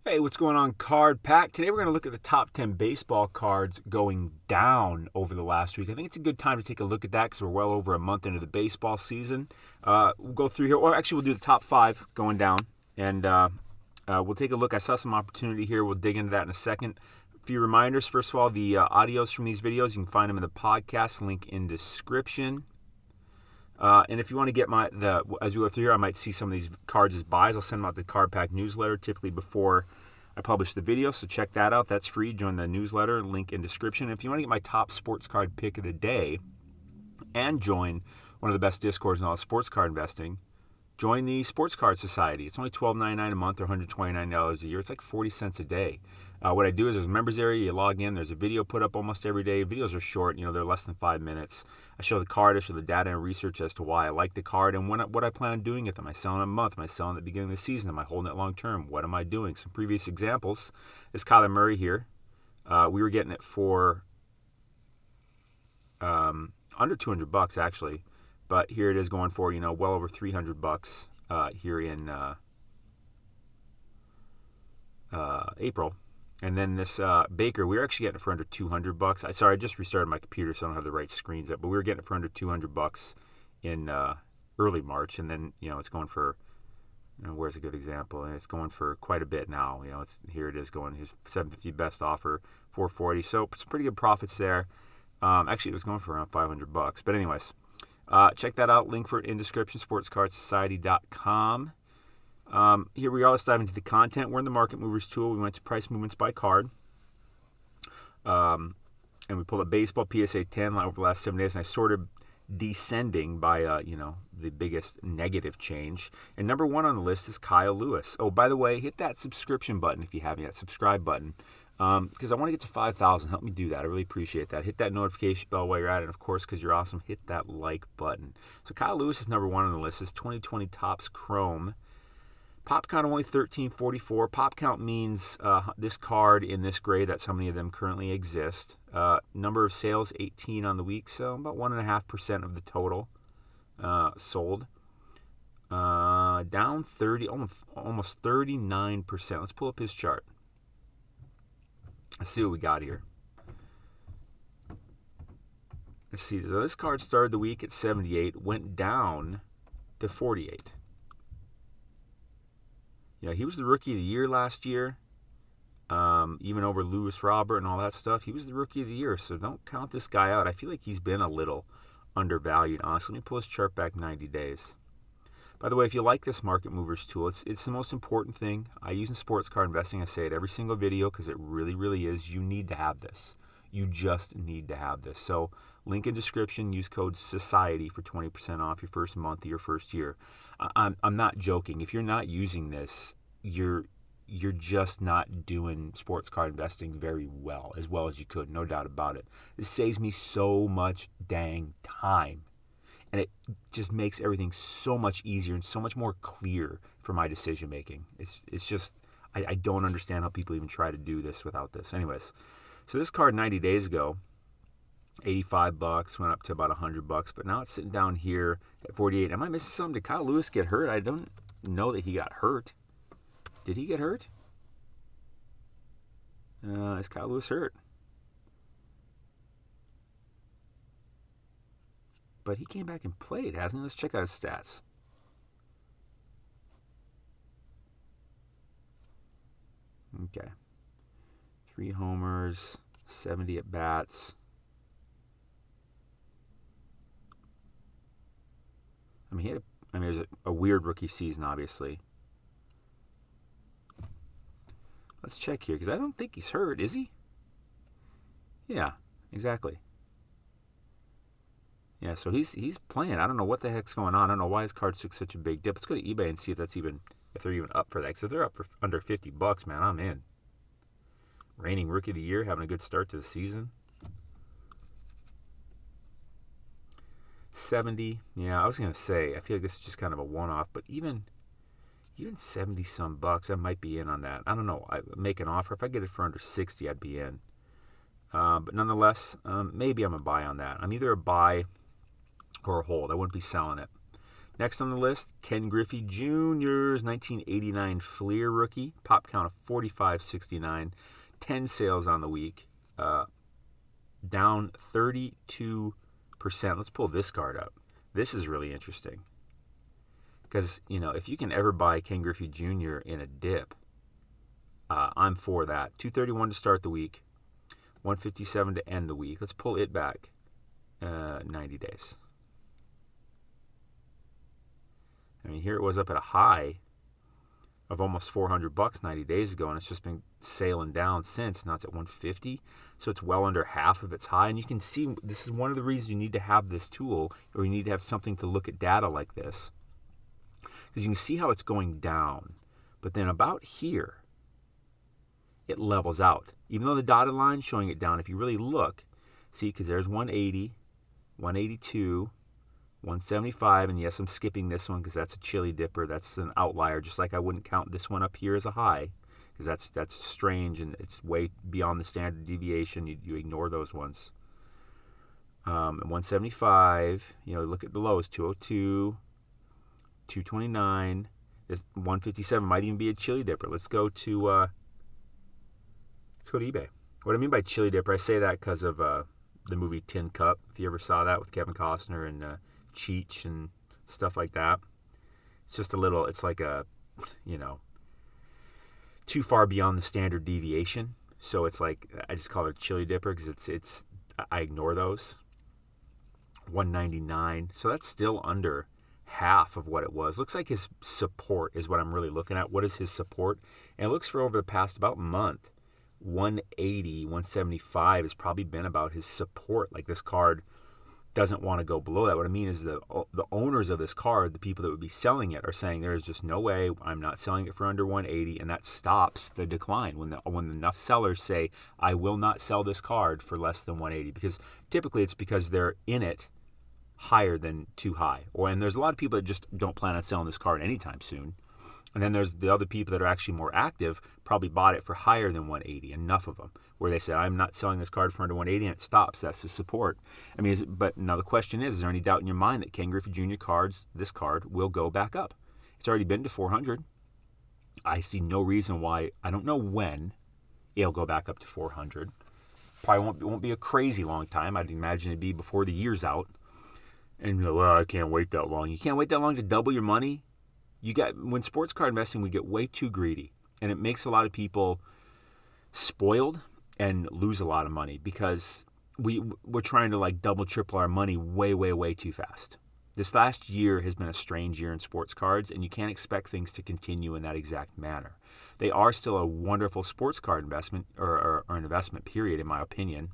Hey, what's going on, Card Pack? Today we're going to look at the top 10 baseball cards going down over the last week. I think it's a good time to take a look at that because we're well over a month into the baseball season. We'll go through here, or actually, we'll do the top 5 going down, and we'll take a look. I saw some opportunity here. We'll dig into that in a second. A few reminders. First of all, the audios from these videos, you can find them in the podcast link in description. And if you want to get as we go through here, I might see some of these cards as buys. I'll send them out the Card Pack newsletter typically before I publish the video, so check that out. That's free. Join the newsletter, link in description. If you want to get my top sports card pick of the day and join one of the best discords in all sports card investing, join the Sports Card Society. It's only $12.99 a month or $129 a year. It's like 40 cents a day. What I do is there's a members area. You log in. There's a video put up almost every day. Videos are short. They're less than 5 minutes. I show the card. I show the data and research as to why I like the card and what I plan on doing with it. Am I selling it a month? Am I selling it at the beginning of the season? Am I holding it long term? What am I doing? Some previous examples is Kyler Murray here. We were getting it for under $200 actually, but here it is going for well over $300 here in April. And then this Baker, we were actually getting it for under $200. I just restarted my computer, so I don't have the right screens up. But we were getting it for under $200 in early March, and then it's going for. Where's a good example? And it's going for quite a bit now. Here it is going. His $750 best offer, $440. So it's pretty good profits there. Actually, it was going for around $500. But anyways, check that out. Link for it in description. SportsCardSociety.com. Here we are. Let's dive into the content. We're in the Market Movers tool. We went to price movements by card. And we pulled a baseball PSA 10 over the last 7 days. And I sorted descending by, the biggest negative change. And number 1 on the list is Kyle Lewis. Oh, by the way, hit that subscription button if you haven't yet. Subscribe button. Because I want to get to 5,000. Help me do that. I really appreciate that. Hit that notification bell while you're at it. And, of course, because you're awesome, hit that like button. So Kyle Lewis is number 1 on the list. This is 2020 Topps Chrome. Pop count only 1344. Pop count means this card in this grade. That's how many of them currently exist. Number of sales 18 on the week, so about 1.5% of the total sold. Down 30, almost 39%. Let's pull up his chart. Let's see what we got here. Let's see. So this card started the week at 78, went down to 48. He was the Rookie of the Year last year, even over Lewis Robert and all that stuff. He was the Rookie of the Year, so don't count this guy out. I feel like he's been a little undervalued, honestly. Let me pull his chart back 90 days. By the way, if you like this Market Movers tool, it's the most important thing I use in sports card investing. I say it every single video because it really, really is. You need to have this. You just need to have this. So link in description. Use code SOCIETY for 20% off your first month of your first year. I'm not joking. If you're not using this, you're just not doing sports card investing very well as you could. No doubt about it. This saves me so much dang time. And it just makes everything so much easier and so much more clear for my decision making. It's just, I don't understand how people even try to do this without this. Anyways, so this card 90 days ago, $85, went up to about $100, but now it's sitting down here at 48. Am I missing something? Did Kyle Lewis get hurt? I don't know that he got hurt. Did he get hurt? Is Kyle Lewis hurt? But he came back and played, hasn't he? Let's check out his stats. Okay. 3 homers, 70 at bats. It was a weird rookie season, obviously. Let's check here, because I don't think he's hurt, is he? Yeah, exactly. Yeah, so he's playing. I don't know what the heck's going on. I don't know why his cards took such a big dip. Let's go to eBay and see if they're even up for that. Because if they're up for under $50, man, I'm in. Reigning Rookie of the Year, having a good start to the season. 70. Yeah, I was gonna say I feel like this is just kind of a one-off, but even 70 some bucks, I might be in on that. I don't know. I make an offer. If I get it for under 60, I'd be in. But nonetheless, maybe I'm a buy on that. I'm either a buy or a hold. I wouldn't be selling it. Next on the list, Ken Griffey Jr.'s 1989 Fleer rookie. Pop count of 45.69. 10 sales on the week. Down 32%. Let's pull this card up. This is really interesting. Because, if you can ever buy Ken Griffey Jr. in a dip, I'm for that. 231 to start the week. 157 to end the week. Let's pull it back 90 days. I mean, here it was up at a high of almost $400 90 days ago, and it's just been sailing down since. Now it's at 150, so it's well under half of its high. And you can see this is one of the reasons you need to have this tool, or you need to have something to look at data like this, because you can see how it's going down. But then about here, it levels out. Even though the dotted line is showing it down, if you really look, see, because there's 180, 182, 175, and yes, I'm skipping this one because that's a chili dipper. That's an outlier, just like I wouldn't count this one up here as a high, because that's strange and it's way beyond the standard deviation. You ignore those ones. And 175, look at the lows, 202, 229, this 157 might even be a chili dipper. Let's go to eBay. What I mean by chili dipper, I say that because of the movie Tin Cup. If you ever saw that with Kevin Costner and Cheech and stuff like that. It's just it's like too far beyond the standard deviation. So it's like, I just call it a chili dipper because I ignore those. 199. So that's still under half of what it was. Looks like his support is what I'm really looking at. What is his support? And it looks for over the past about month, 180, 175 has probably been about his support. Like, this card doesn't want to go below that. What I mean is the owners of this card, the people that would be selling it, are saying there is just no way, I'm not selling it for under 180, and that stops the decline. When enough sellers say, I will not sell this card for less than 180, because typically it's because they're in it higher than too high. And there's a lot of people that just don't plan on selling this card anytime soon. And then there's the other people that are actually more active, probably bought it for higher than 180, enough of them, where they said, I'm not selling this card for under 180, and it stops. That's the support. I mean, but now the question is there any doubt in your mind that Ken Griffey Jr. this card, will go back up? It's already been to 400. I see no reason why. I don't know when it'll go back up to 400. Probably won't be a crazy long time. I'd imagine it'd be before the year's out. And I can't wait that long. You can't wait that long to double your money? When sports card investing, we get way too greedy, and it makes a lot of people spoiled and lose a lot of money because we're trying to double, triple our money way, way, way too fast. This last year has been a strange year in sports cards, and you can't expect things to continue in that exact manner. They are still a wonderful sports card investment or an investment period, in my opinion.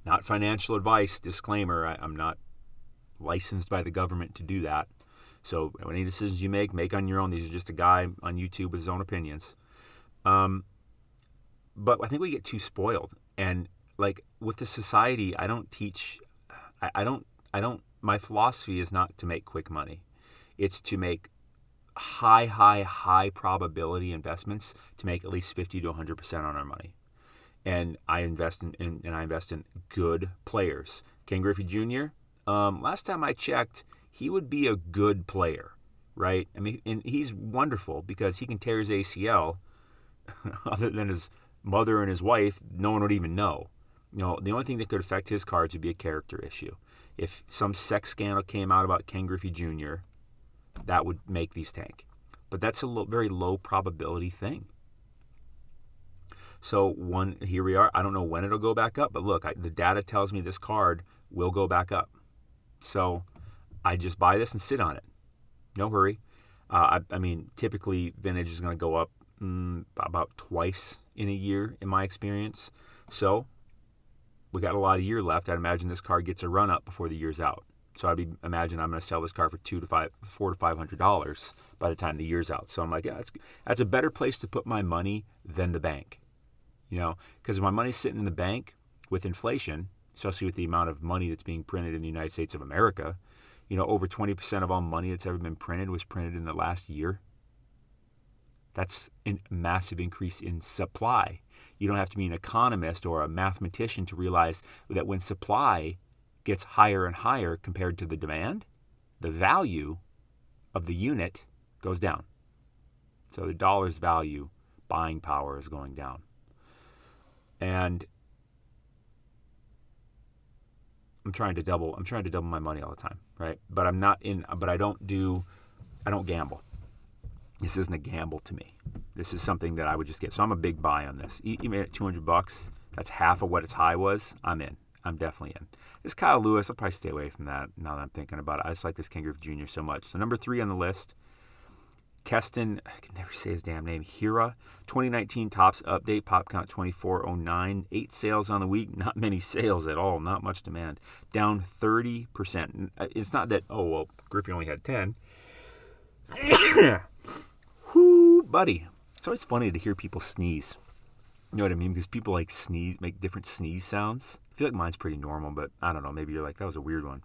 Not financial advice, disclaimer, I'm not licensed by the government to do that. So any decisions you make on your own. These are just a guy on YouTube with his own opinions. But I think we get too spoiled. And with the society, I don't teach, my philosophy is not to make quick money. It's to make high probability investments to make at least 50 to 100% on our money. And I invest in good players. Ken Griffey Jr., last time I checked, he would be a good player, right? I mean, and he's wonderful because he can tear his ACL. Other than his mother and his wife, no one would even know. The only thing that could affect his cards would be a character issue. If some sex scandal came out about Ken Griffey Jr., that would make these tank. But that's a very low probability thing. So here we are. I don't know when it'll go back up, but look, the data tells me this card will go back up. So I just buy this and sit on it. No hurry. I mean, typically vintage is going to go up about twice in a year, in my experience. So we got a lot of year left. I'd imagine this card gets a run up before the year's out. So imagine I'm going to sell this card for $400 to $500 by the time the year's out. So I'm like, yeah, that's a better place to put my money than the bank. Because if my money's sitting in the bank with inflation, especially with the amount of money that's being printed in the United States of America, over 20% of all money that's ever been printed was printed in the last year. That's a massive increase in supply. You don't have to be an economist or a mathematician to realize that when supply gets higher and higher compared to the demand, the value of the unit goes down. So the dollar's value, buying power, is going down. And I'm trying to double my money all the time, right? But I don't gamble. This isn't a gamble to me. This is something that I would just get. So I'm a big buy on this. Even at $200, that's half of what its high was. I'm in. I'm definitely in. This Kyle Lewis, I'll probably stay away from that now that I'm thinking about it. I just like this Ken Griffey Jr. so much. So number 3 on the list, Keston, I can never say his damn name, Hira, 2019 Topps update, pop count 2409, 8 sales on the week, not many sales at all, not much demand, down 30%. It's not that, Griffey only had 10. Whoo, buddy. It's always funny to hear people sneeze. You know what I mean? Because people like sneeze, make different sneeze sounds. I feel like mine's pretty normal, but I don't know. Maybe you're like, that was a weird one.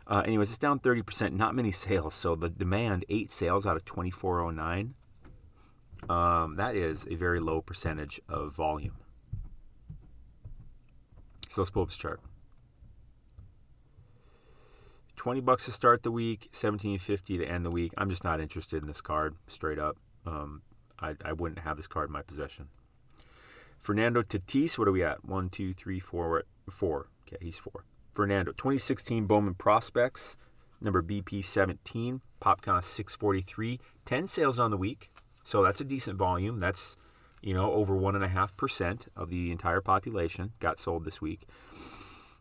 Anyways, it's down 30%, not many sales. So the demand, 8 sales out of 2409. That is a very low percentage of volume. So let's pull up this chart. $20 to start the week, $17.50 to end the week. I'm just not interested in this card, straight up. I wouldn't have this card in my possession. Fernando Tatis, what are we at? 1, 2, 3, 4. Okay, he's 4. Fernando, 2016 Bowman Prospects, number BP 17, pop count of 643, 10 sales on the week. So that's a decent volume. That's, over 1.5% of the entire population got sold this week.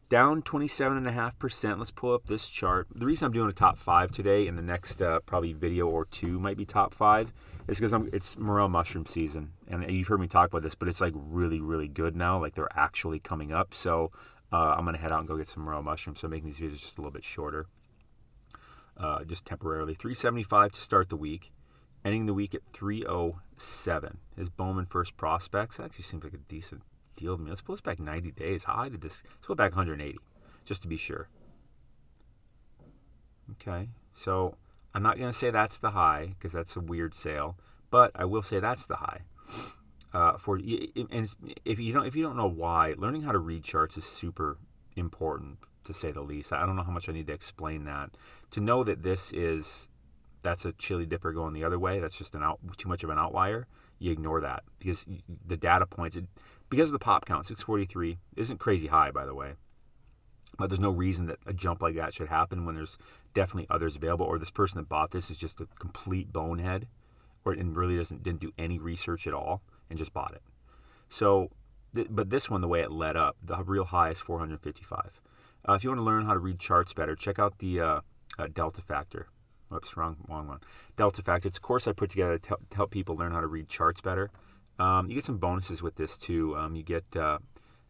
Down 27.5%. Let's pull up this chart. The reason I'm doing a top 5 today, and the next probably video or 2 might be top 5, is because it's morel mushroom season. And you've heard me talk about this, but it's like really, really good now. Like they're actually coming up. So I'm going to head out and go get some morel mushrooms. So I'm making these videos just a little bit shorter, just temporarily. $375 to start the week, ending the week at $307. His Bowman First Prospects actually seems like a decent deal to me. Let's pull this back 90 days. How high did this? Let's pull it back 180, just to be sure. Okay, so I'm not going to say that's the high because that's a weird sale, but I will say that's the high. And if you don't know why, learning how to read charts is super important, to say the least. I don't know how much I need to explain that. To know that that's a chili dipper going the other way, that's just too much of an outlier, you ignore that because the data points, because of the pop count, 643 isn't crazy high, by the way. But there's no reason that a jump like that should happen when there's definitely others available, or this person that bought this is just a complete bonehead, and really didn't do any research at all and just bought it. So, but this one, the way it led up, the real high is 455. If you want to learn how to read charts better, check out the Delta Factor. Whoops, wrong one. Delta Factor. It's a course I put together to help people learn how to read charts better. You get some bonuses with this too. You get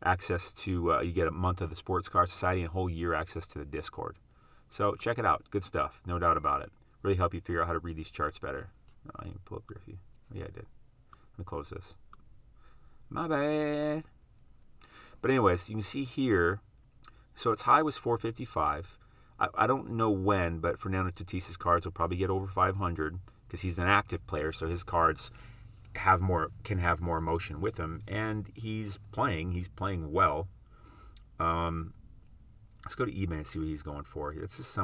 access to, you get a month of the Sports Card Society and a whole year access to the Discord. So check it out. Good stuff. No doubt about it. Really help you figure out how to read these charts better. I didn't pull up Griffey. Oh, yeah, I did. Let me close this. My bad. But anyways, you can see here, so its high was 455. I don't know when, but Fernando Tatis' cards will probably get over 500 because he's an active player, so his cards can have more emotion with him, and he's playing well. Let's go to eBay and see what he's going for. This is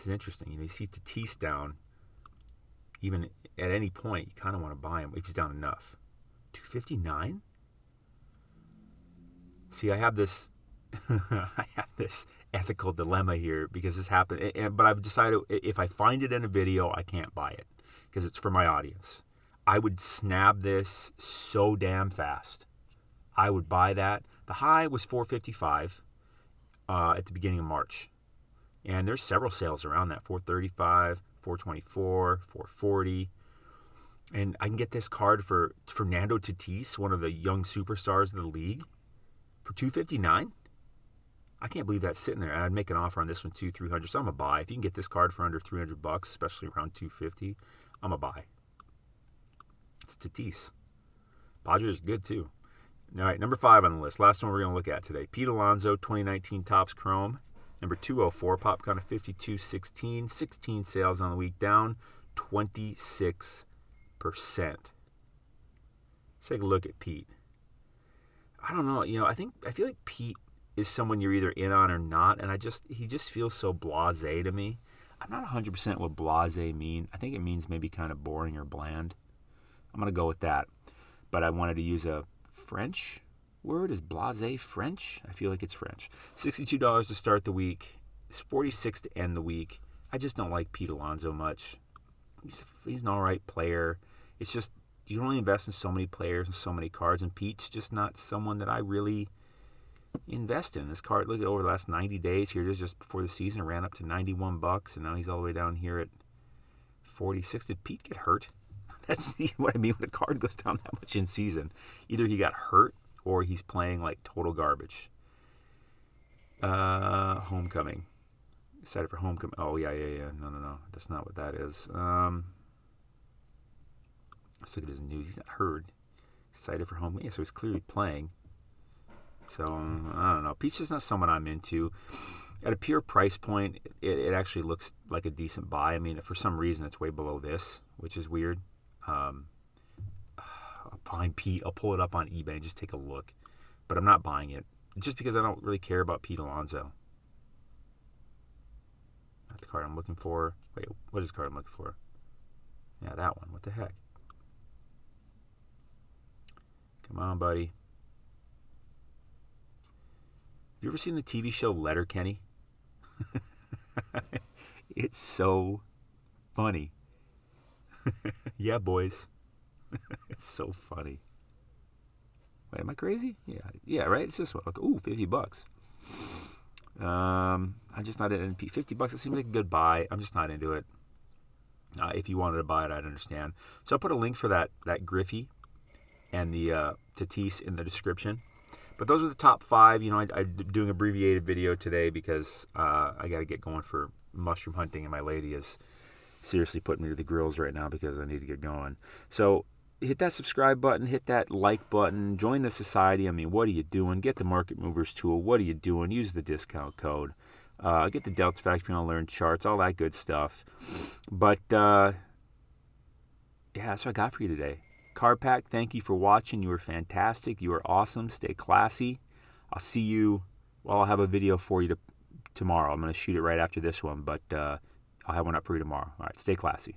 interesting. You see Tatis down, even at any point, you kind of want to buy him if he's down enough. 259. See, I have this ethical dilemma here because this happened, but I've decided if I find it in a video, I can't buy it because it's for my audience. I would snab this so damn fast. I would buy that. The high was 455 at the beginning of March. And there's several sales around that, 435, 424, 440. And I can get this card for Fernando Tatis, one of the young superstars of the league, for $259. I can't believe that's sitting there. And I'd make an offer on this one too, $300. So I'm a buy. If you can get this card for under $300, especially around $250, I'm a buy. It's Tatis. Padres are good too. All right, number 5 on the list. Last one we're going to look at today. Pete Alonso, 2019 Topps Chrome. Number 204, pop count of 5216. 16 sales on the week, down 26%. Let's take a look at Pete. I don't know. I feel like Pete is someone you're either in on or not, and he just feels so blasé to me. I'm not 100% what blase mean. I think it means maybe kind of boring or bland. I'm going to go with that. But I wanted to use a French word. Is blase French? I feel like it's French. $62 to start the week. It's $46 to end the week. I just don't like Pete Alonso much. He's an all right player. It's just you can only invest in so many players and so many cards, and Pete's just not someone that I really invest in. This card, look at over the last 90 days. Here it is, just before the season, it ran up to $91, and now he's all the way down here at 46. Did Pete get hurt? That's what I mean when the card goes down that much in season. Either he got hurt or he's playing like total garbage. Homecoming. Excited for homecoming. Oh, yeah. No. That's not what that is. Let's look at his news. He's not hurt. Excited for homecoming. Yeah, so he's clearly playing. So, I don't know. Pete's just not someone I'm into. At a pure price point, it actually looks like a decent buy. I mean, for some reason, it's way below this, which is weird. I'll find Pete. I'll pull it up on eBay and just take a look. But I'm not buying it. Just because I don't really care about Pete Alonso. Not the card I'm looking for. Wait, what is the card I'm looking for? Yeah, that one. What the heck? Come on, buddy. Have you ever seen the TV show Letterkenny? It's so funny. Yeah, boys. It's so funny. Wait, am I crazy? Yeah, right? It's this one. Like, ooh, $50. I'm just not in $50. It seems like a good buy. I'm just not into it. If you wanted to buy it, I'd understand. So I'll put a link for that Griffey and the Tatis in the description. But those are the top 5. You know, I'm doing an abbreviated video today because I got to get going for mushroom hunting, and my lady is seriously putting me to the grills right now because I need to get going. So hit that subscribe button, hit that like button, join the society. I mean, what are you doing? Get the Market Movers tool. What are you doing? Use the discount code. Get the Delta Fact if you want to learn charts, all that good stuff. But, yeah, that's what I got for you today. Card Pack, thank you for watching. You were fantastic. You were awesome. Stay classy. I'll see you. Well, I'll have a video for you tomorrow. I'm going to shoot it right after this one, but I'll have one up for you tomorrow. All right, stay classy.